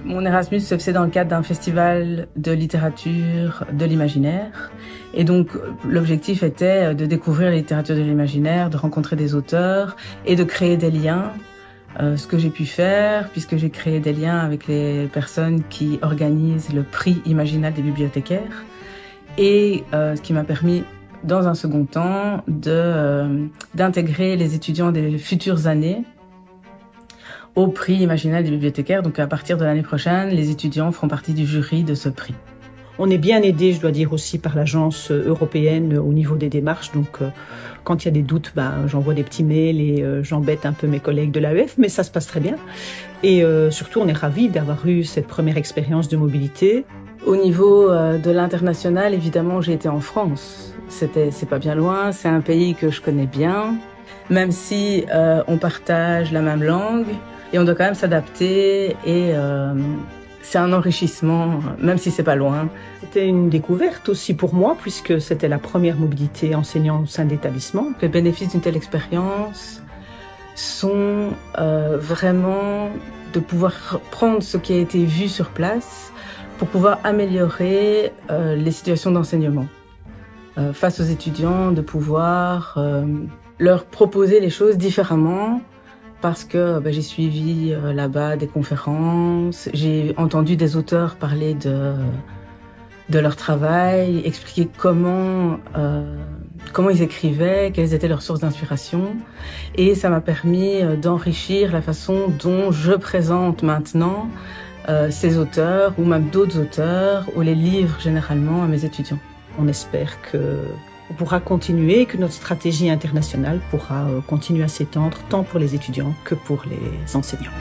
Mon Erasmus se faisait dans le cadre d'un festival de littérature de l'imaginaire. Et donc, l'objectif était de découvrir la littérature de l'imaginaire, de rencontrer des auteurs et de créer des liens. Ce que j'ai pu faire, puisque j'ai créé des liens avec les personnes qui organisent le prix imaginal des bibliothécaires. Et ce qui m'a permis, dans un second temps, d'intégrer les étudiants des futures années au prix imaginal des bibliothécaires. Donc à partir de l'année prochaine, les étudiants feront partie du jury de ce prix. On est bien aidé, je dois dire aussi, par l'agence européenne au niveau des démarches. Donc quand il y a des doutes, j'envoie des petits mails et j'embête un peu mes collègues de l'AEF, mais ça se passe très bien. Et surtout, on est ravis d'avoir eu cette première expérience de mobilité. Au niveau de l'international, évidemment, j'ai été en France. C'est pas bien loin, c'est un pays que je connais bien, même si on partage la même langue. Et on doit quand même s'adapter et c'est un enrichissement, même si c'est pas loin. C'était une découverte aussi pour moi, puisque c'était la première mobilité enseignant au sein de l'établissement. Les bénéfices d'une telle expérience sont vraiment de pouvoir prendre ce qui a été vu sur place pour pouvoir améliorer les situations d'enseignement. Face aux étudiants, de pouvoir leur proposer les choses différemment, parce que j'ai suivi là-bas des conférences, j'ai entendu des auteurs parler de leur travail, expliquer comment ils écrivaient, quelles étaient leurs sources d'inspiration. Et ça m'a permis d'enrichir la façon dont je présente maintenant ces auteurs, ou même d'autres auteurs, ou les livres généralement à mes étudiants. On espère qu'on pourra continuer, que notre stratégie internationale pourra continuer à s'étendre tant pour les étudiants que pour les enseignants.